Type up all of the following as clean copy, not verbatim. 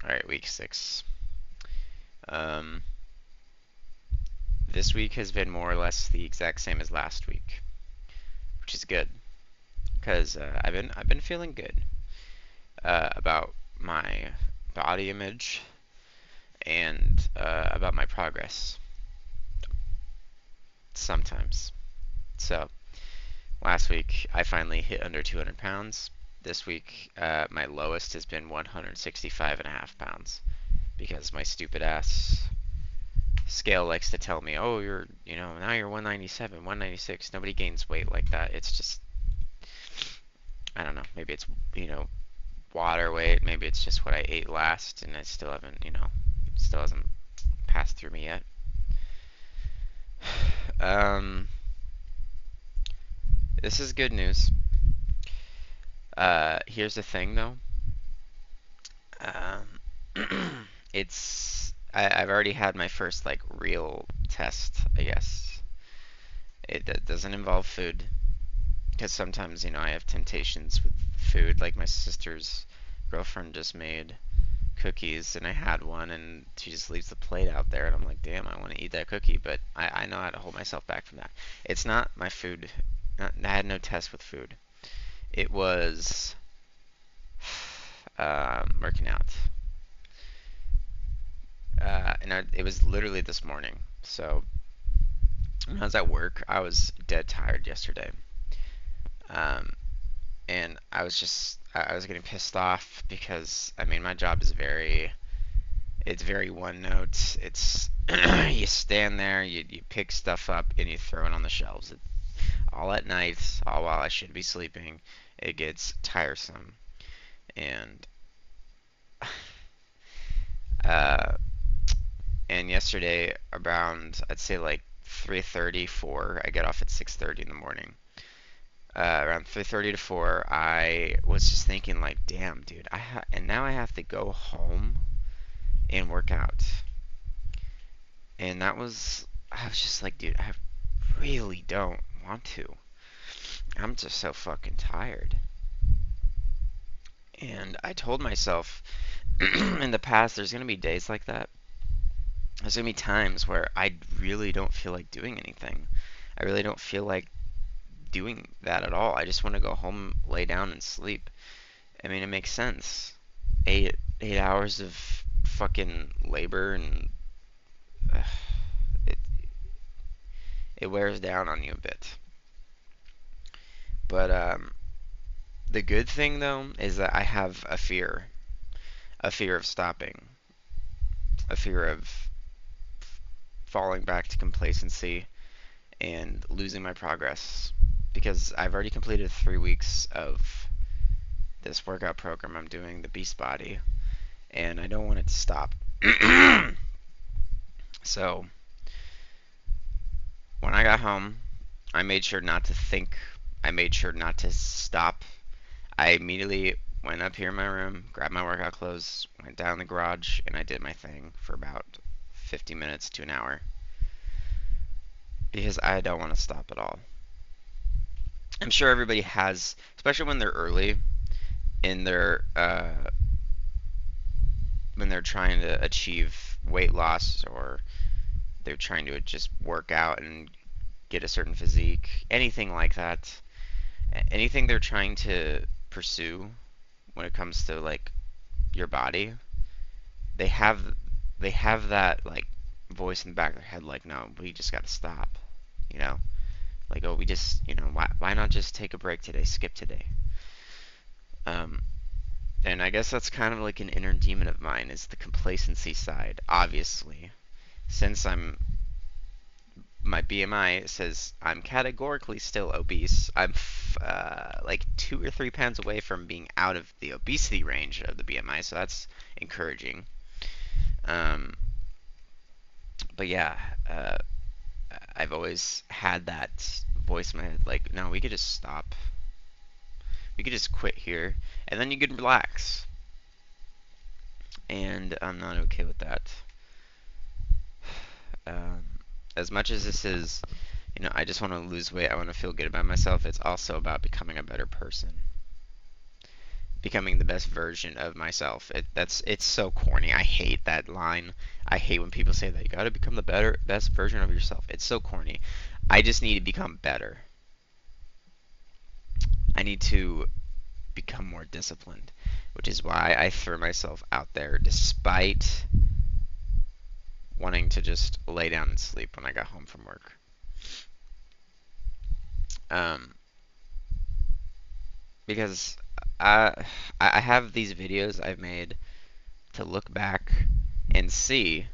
Alright, week 6. Um, this week has been more or less the exact same as last week, which is good because I've been feeling good about my body image and about my progress sometimes. So last week I finally hit under 200 pounds. This week my lowest has been 165 and a half pounds because my stupid ass scale likes to tell me, oh, now you're 197, 196. Nobody gains weight like that. It's just, I don't know. Maybe it's, you know, water weight. Maybe it's just what I ate last, and I still haven't, still hasn't passed through me yet. Um, this is good news. Here's the thing, though. Um, I've already had my first like real test, I guess. It doesn't involve food. Because sometimes, I have temptations with food. Like my sister's girlfriend just made cookies, and I had one, and she just leaves the plate out there, and I'm like, damn, I want to eat that cookie, but I know how to hold myself back from that. It's not my food. I had no test with food. It was working out. It was literally this morning. So when I was at work, I was dead tired yesterday. Um, and I was getting pissed off because I mean my job is it's very one note. It's you stand there, you pick stuff up and you throw it on the shelves. All at night, all while I should be sleeping. It gets tiresome. And uh and yesterday around I'd say like 3:30, 4, I get off at 6:30 in the morning. Around 3:30 to 4, I was just thinking like, damn, dude, and now I have to go home and work out. And I was just like, dude, I really don't want to. I'm just so fucking tired. And I told myself in the past, there's gonna be days like that. There's gonna be times where I really don't feel like doing anything. I really don't feel like doing that at all. I just want to go home, lay down, and sleep. I mean, it makes sense. 8 hours of fucking labor and uh, it it wears down on you a bit. But the good thing though is that I have a fear of stopping, a fear of falling back to complacency and losing my progress because I've already completed 3 weeks of this workout program I'm doing, the Beast Body, and I don't want it to stop. So when I got home, I made sure not to think. I made sure not to stop. I immediately went up here in my room, grabbed my workout clothes, went down the garage, and I did my thing for about 50 minutes to an hour because I don't want to stop at all. I'm sure everybody has, especially when they're early in their when they're trying to achieve weight loss or they're trying to just work out and get a certain physique, anything like that, anything they're trying to pursue when it comes to like your body, they have they have that like voice in the back of their head like, no, we just got to stop, you know? Like, oh, we just, why not just take a break today, skip today? Um, and I guess that's kind of like an inner demon of mine is the complacency side, obviously. Since my BMI says I'm categorically still obese. I'm like 2 or 3 pounds away from being out of the obesity range of the BMI, so that's encouraging. Um, but yeah, I've always had that voice in my head, like, no, we could just stop. We could just quit here, and then you could relax. And I'm not okay with that. Um, as much as this is, I just want to lose weight, I want to feel good about myself, it's also about becoming a better person. becoming the best version of myself. It's so corny. I hate that line. I hate when people say that you got to become the best version of yourself. It's so corny. I just need to become better. I need to become more disciplined, which is why I threw myself out there despite wanting to just lay down and sleep when I got home from work. Um, because I have these videos I've made to look back and see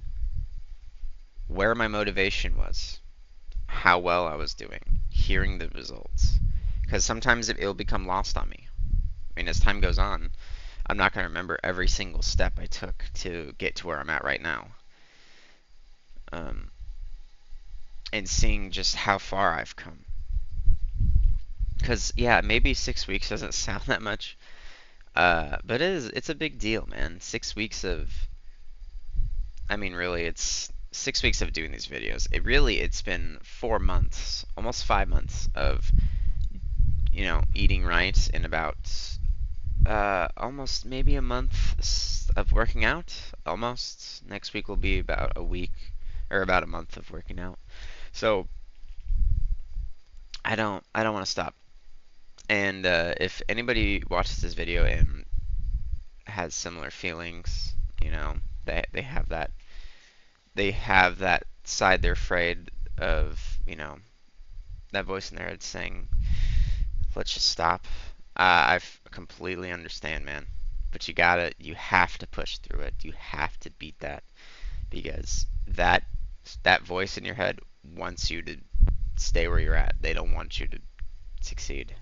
where my motivation was, how well I was doing, hearing the results. Because sometimes it'll become lost on me. I mean, as time goes on, I'm not going to remember every single step I took to get to where I'm at right now. And seeing just how far I've come. Because, yeah, maybe 6 weeks doesn't sound that much, but it's a big deal, man. 6 weeks of, I mean, really, it's 6 weeks of doing these videos. It's been 4 months, almost 5 months of, eating right and about almost maybe a month of working out. Almost. Next week will be about a week or about a month of working out. So I don't want to stop. And if anybody watches this video and has similar feelings, they have that side they're afraid of, that voice in their head saying, "Let's just stop." I completely understand, man. But you have to push through it. You have to beat that because that voice in your head wants you to stay where you're at. They don't want you to succeed.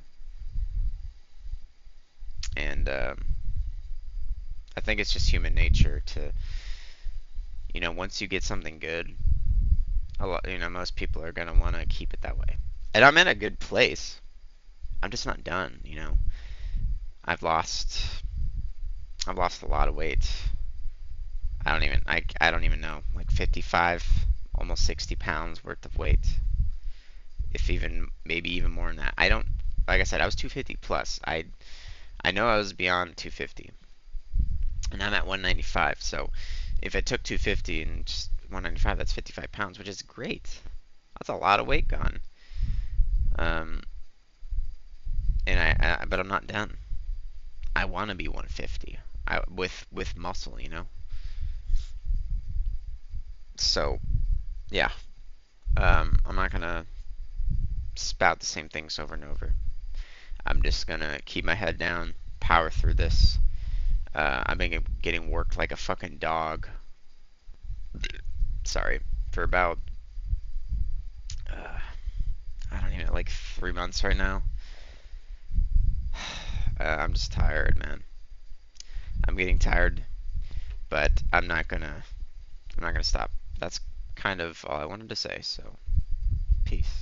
And I think it's just human nature to, once you get something good, most people are gonna want to keep it that way. And I'm in a good place. I'm just not done. I've lost I've lost a lot of weight. I don't even know, like 55, almost 60 pounds worth of weight. If even maybe even more than that. I don't Like I said, I was 250 plus. I know I was beyond 250. And I'm at 195. So if I took 250 and just 195, that's 55 pounds, which is great. That's a lot of weight gone. Um, but I'm not done. I want to be 150 with muscle. So yeah, I'm not gonna spout the same things over and over. I'm just gonna keep my head down, power through this. I've been getting worked like a fucking dog. Sorry, for about I don't even like 3 months right now. I'm just tired, man. I'm getting tired, but I'm not gonna stop. That's kind of all I wanted to say. So, peace.